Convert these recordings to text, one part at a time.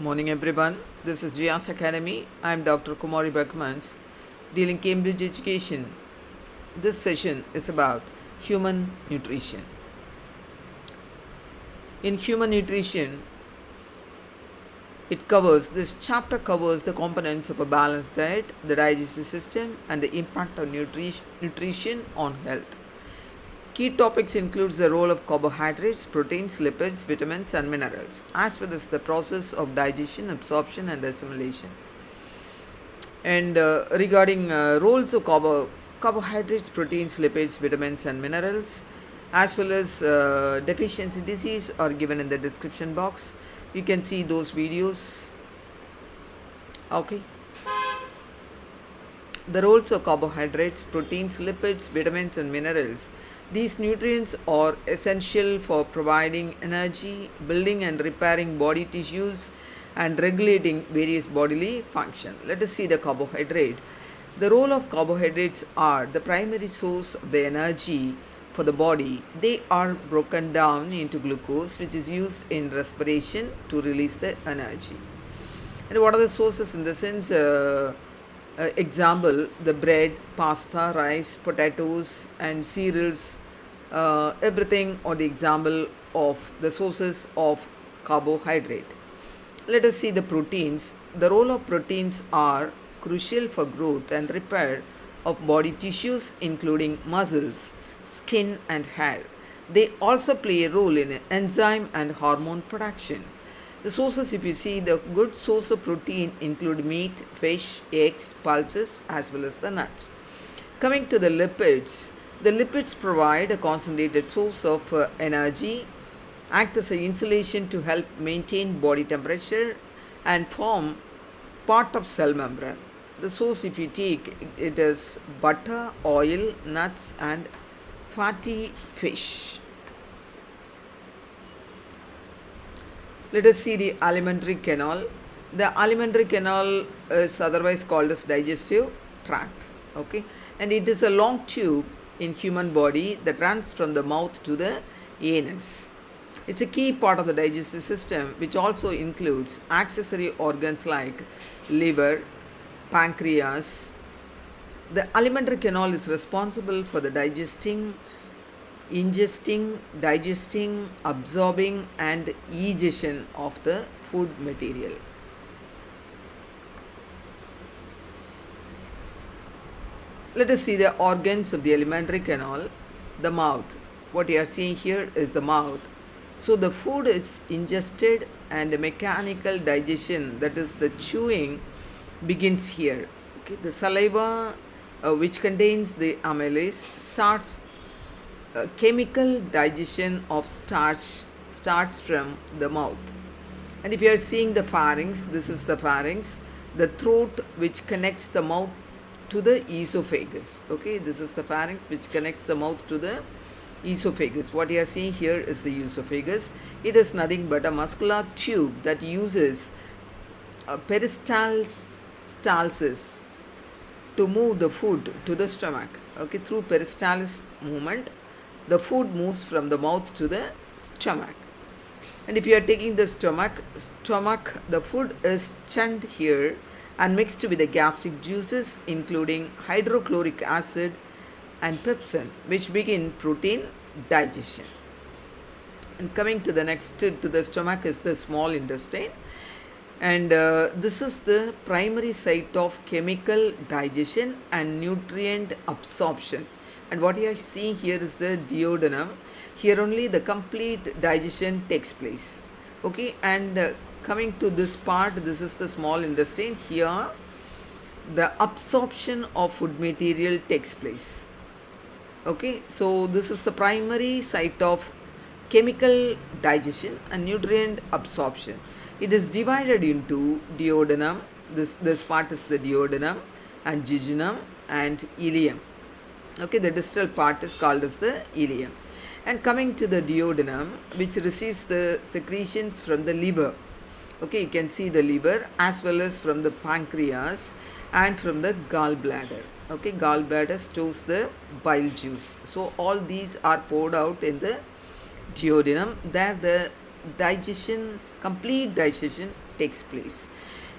Morning everyone, this is GIAS Academy. I am Dr. Kumari Beckmans, dealing Cambridge education. This session is about human nutrition. In human nutrition, this chapter covers the components of a balanced diet, the digestive system, and the impact of nutrition on health. Key topics includes the role of carbohydrates, proteins, lipids, vitamins and minerals, as well as the process of digestion, absorption and assimilation. And regarding roles of carbohydrates, proteins, lipids, vitamins and minerals, as well as deficiency disease are given in the description box. You can see those videos. Okay. The roles of carbohydrates, proteins, lipids, vitamins and minerals. These nutrients are essential for providing energy, building and repairing body tissues and regulating various bodily functions. Let us see the carbohydrate. The role of carbohydrates are the primary source of the energy for the body. They are broken down into glucose, which is used in respiration to release the energy. And what are the sources in the sense? Example, the bread, pasta, rice, potatoes and cereals, everything are the example of the sources of carbohydrate. Let us see the proteins. The role of proteins are crucial for growth and repair of body tissues including muscles, skin and hair. They also play a role in enzyme and hormone production. The sources, if you see, the good source of protein include meat, fish, eggs, pulses as well as the nuts. Coming to the lipids provide a concentrated source of energy, act as an insulation to help maintain body temperature and form part of cell membrane. The source, if you take, it is butter, oil, nuts and fatty fish. Let us see the alimentary canal. The alimentary canal is otherwise called as digestive tract. Okay, and it is a long tube in human body that runs from the mouth to the anus. It's a key part of the digestive system, which also includes accessory organs like liver, pancreas. The alimentary canal is responsible for the ingesting, digesting, absorbing and egestion of the food material. Let us see the organs of the alimentary canal. The mouth. What you are seeing here is the mouth. So the food is ingested and the mechanical digestion, that is the chewing, begins here. Okay, the saliva which contains the amylase starts chemical digestion of starts from the mouth. And if you are seeing the pharynx, this is the pharynx, the throat which connects the mouth to the esophagus. Okay, this is the pharynx which connects the mouth to the esophagus. What you are seeing here is the esophagus. It is nothing but a muscular tube that uses peristalsis to move the food to the stomach. Okay, through peristalsis movement, the food moves from the mouth to the stomach. And if you are taking the stomach, the food is churned here and mixed with the gastric juices including hydrochloric acid and pepsin, which begin protein digestion. And coming to the next to the stomach is the small intestine, and this is the primary site of chemical digestion and nutrient absorption. And what you are seeing here is the duodenum. Here only the complete digestion takes place. Okay, and coming to this part, this is the small intestine. Here the absorption of food material takes place. Okay, so this is the primary site of chemical digestion and nutrient absorption. It is divided into duodenum. This part is the duodenum and jejunum and ileum. Okay, the distal part is called as the ileum. And coming to the duodenum, which receives the secretions from the liver. Okay, you can see the liver as well as from the pancreas and from the gallbladder. Okay, gallbladder stores the bile juice. So all these are poured out in the duodenum. There the complete digestion takes place.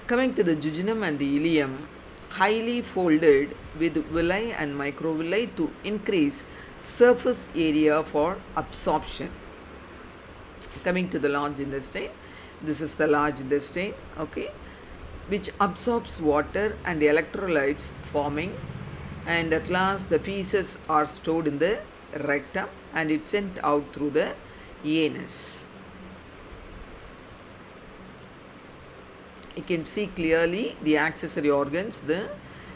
Coming to the jejunum and the ileum, highly folded with villi and microvilli to increase surface area for absorption. Coming to the large intestine, this is the large intestine, okay, which absorbs water and electrolytes forming, and at last the feces are stored in the rectum and it's sent out through the anus. You can see clearly the accessory organs, the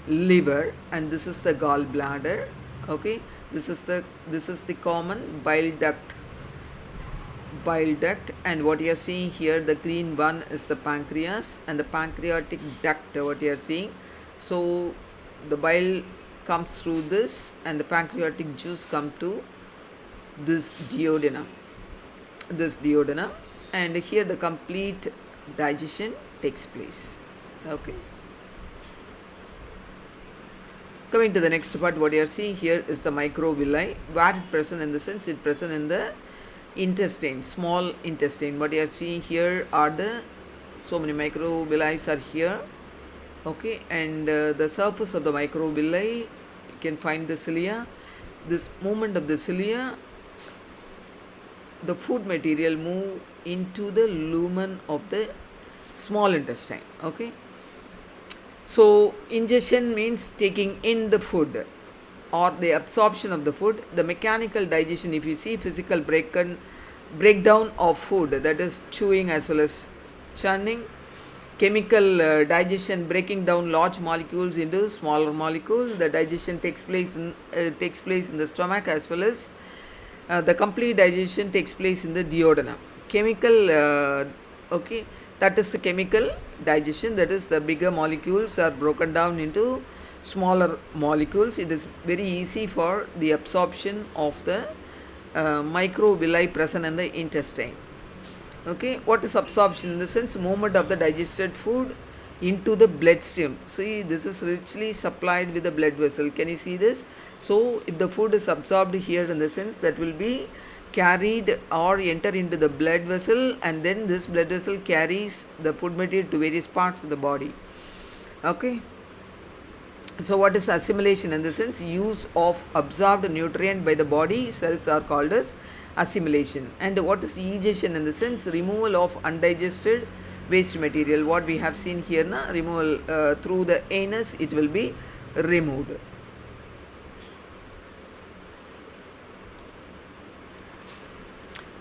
liver, and this is the gallbladder, okay. This is the common bile duct, and what you are seeing here, the green one is the pancreas, and the pancreatic duct what you are seeing. So the bile comes through this and the pancreatic juice come to this duodenum, and here the complete digestion takes place, okay. Coming to the next part, what you are seeing here is the microvilli, where it present in the sense it present in the intestine, small intestine. What you are seeing here are the so many microvilli are here, okay, and the surface of the microvilli you can find the cilia. This movement of the cilia, the food material move into the lumen of the small intestine, okay. So ingestion means taking in the food or the absorption of the food. The mechanical digestion, if you see physical breakdown of food, that is chewing as well as churning. Chemical digestion, breaking down large molecules into smaller molecules. The digestion takes place in the stomach, as well as the complete digestion takes place in the duodenum. Chemical okay, that is the chemical digestion, that is the bigger molecules are broken down into smaller molecules. It is very easy for the absorption of the microvilli present in the intestine, okay. What is absorption? In the sense, movement of the digested food into the bloodstream. See, this is richly supplied with the blood vessel. Can you see this? So if the food is absorbed here, in the sense that will be carried or enter into the blood vessel, and then this blood vessel carries the food material to various parts of the body, okay. So what is assimilation? In the sense, use of absorbed nutrient by the body cells are called as assimilation. And what is egestion? In the sense, removal of undigested waste material. What we have seen here, removal through the anus, it will be removed.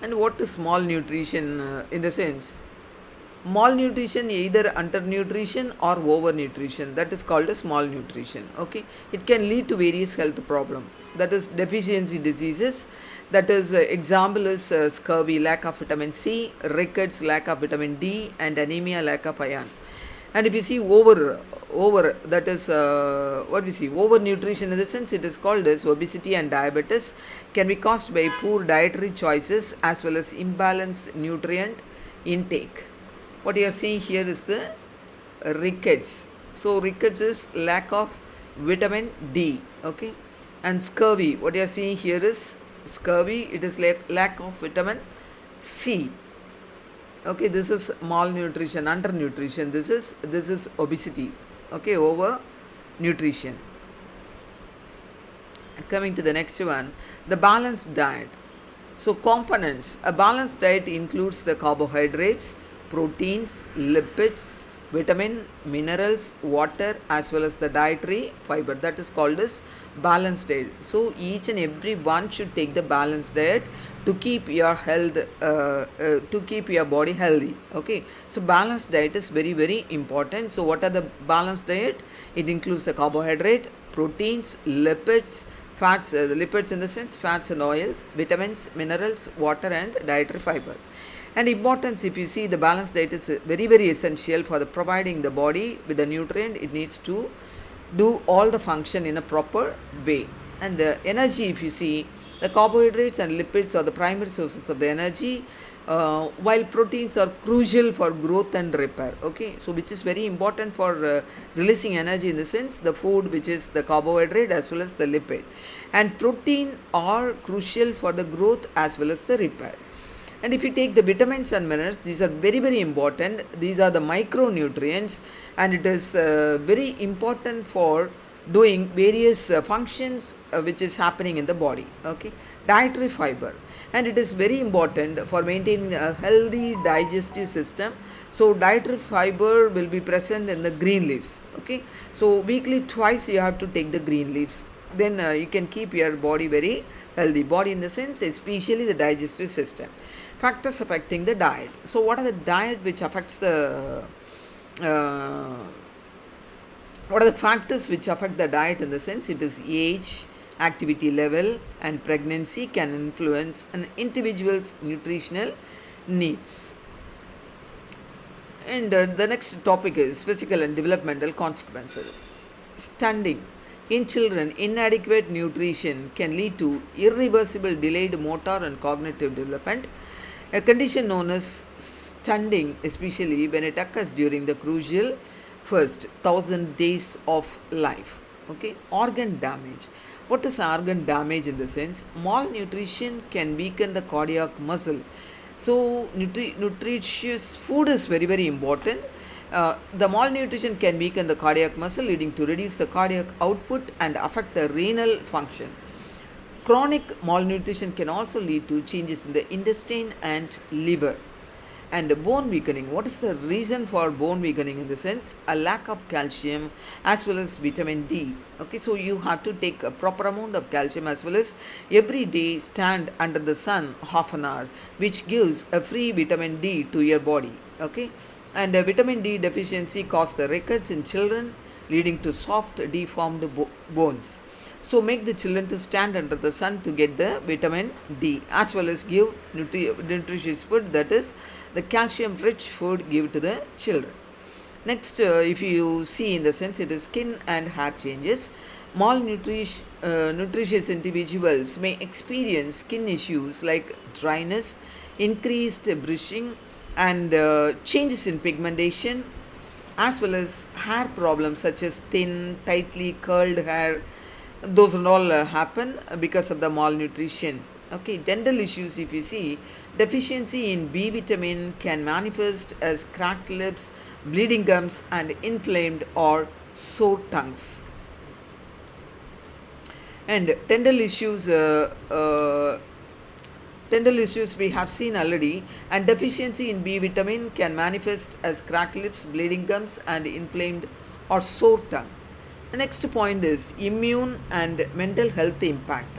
And what is malnutrition? In the sense, malnutrition, either undernutrition or overnutrition, that is called as malnutrition, okay. It can lead to various health problems, that is deficiency diseases, that is example is scurvy, lack of vitamin C, rickets, lack of vitamin D, and anemia, lack of iron. And if you see over that is what we see, overnutrition, in the sense it is called as obesity and diabetes, can be caused by poor dietary choices as well as imbalanced nutrient intake. What you are seeing here is the rickets. So rickets is lack of vitamin D, okay. And scurvy, what you are seeing here is scurvy, it is lack of vitamin C, okay. This is malnutrition, undernutrition. This is obesity, okay, over nutrition. Coming to the next one, the balanced diet. So components, a balanced diet includes the carbohydrates, proteins, lipids, vitamin, minerals, water, as well as the dietary fiber. That is called as balanced diet. So each and every one should take the balanced diet to keep your health, to keep your body healthy, okay. So balanced diet is very, very important. So what are the balanced diet? It includes the carbohydrate, proteins, lipids, fats, the lipids in the sense fats and oils, vitamins, minerals, water, and dietary fiber. And importance, if you see, the balanced diet is very, very essential for the providing the body with the nutrient it needs to do all the function in a proper way. And the energy, if you see, the carbohydrates and lipids are the primary sources of the energy, while proteins are crucial for growth and repair, okay. So which is very important for releasing energy, in the sense the food which is the carbohydrate as well as the lipid, and protein are crucial for the growth as well as the repair. And if you take the vitamins and minerals, these are very, very important. These are the micronutrients, and it is very important for doing various functions which is happening in the body. Okay, dietary fiber, and it is very important for maintaining a healthy digestive system. So dietary fiber will be present in the green leaves. Okay, so weekly twice you have to take the green leaves, then you can keep your body very healthy. Body in the sense especially the digestive system. Factors affecting the diet. So what are the diet which affects the what are the factors which affect the diet in the sense? It is age, activity level, and pregnancy can influence an individual's nutritional needs. And the next topic is physical and developmental consequences. Stunting. In children, inadequate nutrition can lead to irreversible delayed motor and cognitive development, a condition known as stunting, especially when it occurs during the crucial first 1000 days of life. Okay, organ damage. What is organ damage in the sense? Malnutrition can weaken the cardiac muscle. So nutritious food is very, very important. The malnutrition can weaken the cardiac muscle, leading to reduce the cardiac output and affect the renal function. Chronic malnutrition can also lead to changes in the intestine and liver. And bone weakening. What is the reason for bone weakening in the sense? A lack of calcium as well as vitamin D. Okay, so you have to take a proper amount of calcium as well as every day stand under the sun half an hour, which gives a free vitamin D to your body. Okay, and vitamin D deficiency causes the rickets in children, leading to soft deformed bones. So make the children to stand under the sun to get the vitamin D, as well as give nutritious food, that is the calcium rich food give to the children. Next, if you see in the sense, it is skin and hair changes. Malnutritious nutritious individuals may experience skin issues like dryness, increased brushing, and changes in pigmentation, as well as hair problems such as thin, tightly curled hair. Those will all happen because of the malnutrition. Okay, dental issues, if you see, deficiency in B vitamin can manifest as cracked lips, bleeding gums, and inflamed or sore tongues. And dental issues we have seen already, and deficiency in B vitamin can manifest as cracked lips, bleeding gums, and inflamed or sore tongue. The next point is immune and mental health impact.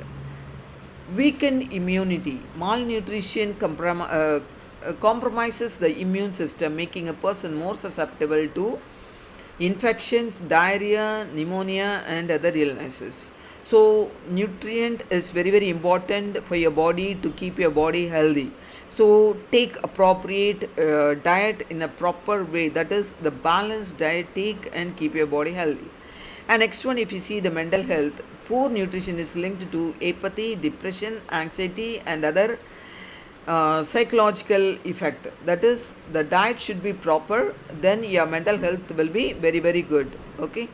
Weakened immunity. Malnutrition compromises the immune system, making a person more susceptible to infections, diarrhea, pneumonia, and other illnesses. So nutrient is very, very important for your body to keep your body healthy. So take appropriate diet in a proper way, that is the balanced diet. Take and keep your body healthy. And next one, if you see the mental health, poor nutrition is linked to apathy, depression, anxiety, and other psychological effect. That is, the diet should be proper, then your mental health will be very, very good. Okay,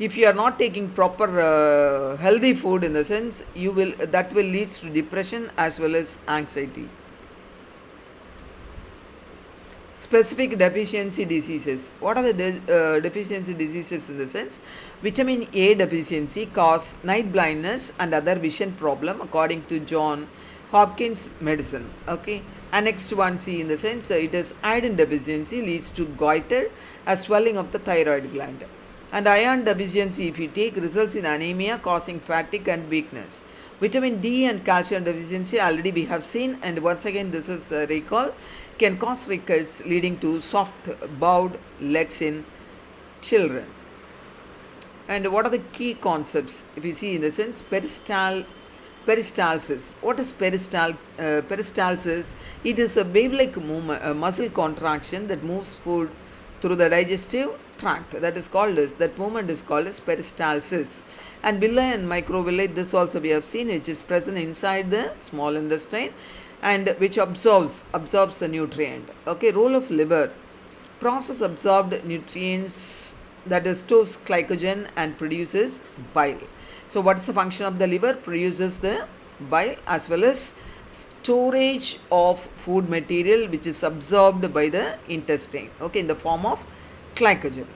if you are not taking proper healthy food in the sense, that will lead to depression as well as anxiety. Specific deficiency diseases. What are the deficiency diseases in the sense? Vitamin A deficiency cause night blindness and other vision problem according to John Hopkins medicine. Okay, and next one, see in the sense, it is iron deficiency leads to goiter, a swelling of the thyroid gland. And iron deficiency, if you take, results in anemia causing fatigue and weakness. Vitamin D and calcium deficiency already we have seen, and once again this is recall, can cause rickets leading to soft bowed legs in children. And what are the key concepts? If you see in the sense, peristalsis. What is peristalsis? It is a wave-like muscle contraction that moves food through the digestive tract. That movement is called as peristalsis. And villi and microvilli, this also we have seen, which is present inside the small intestine and which absorbs the nutrient. Okay, role of liver. Process absorbed nutrients, that is stores glycogen and produces bile. So what is the function of the liver? Produces the bile as well as storage of food material which is absorbed by the intestine, okay, in the form of glycogen.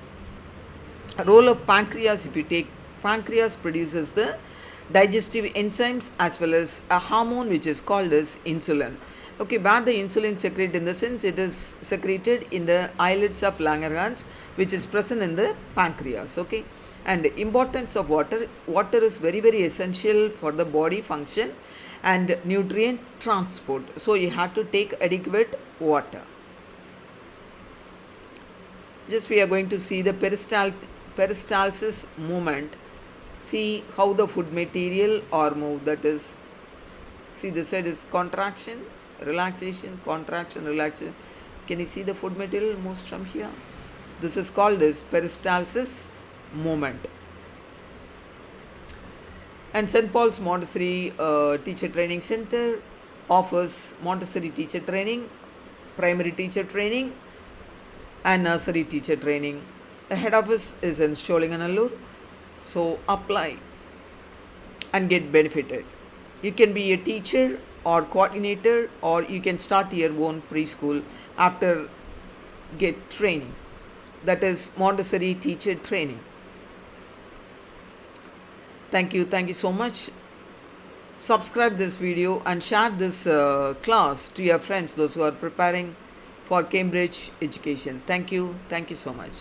Role of pancreas, if you take, pancreas produces the digestive enzymes as well as a hormone which is called as insulin. Okay, where the insulin secreted, in the sense it is secreted in the islets of Langerhans which is present in the pancreas. Okay, and the importance of water. Water is very very essential for the body function and nutrient transport, so you have to take adequate water. Just we are going to see the peristalsis movement. See how the food material are moved, that is, see this side is contraction, relaxation, contraction, relaxation. Can you see the food material moves from here? This is called as peristalsis movement. And St. Paul's Montessori Teacher Training Center offers Montessori teacher training, primary teacher training and nursery teacher training. The head office is in Sholinganallur, so apply and get benefited. You can be a teacher or coordinator, or you can start your own preschool after get training, that is Montessori teacher training. Thank you so much. Subscribe this video and share this class to your friends, those who are preparing for Cambridge education. Thank you so much.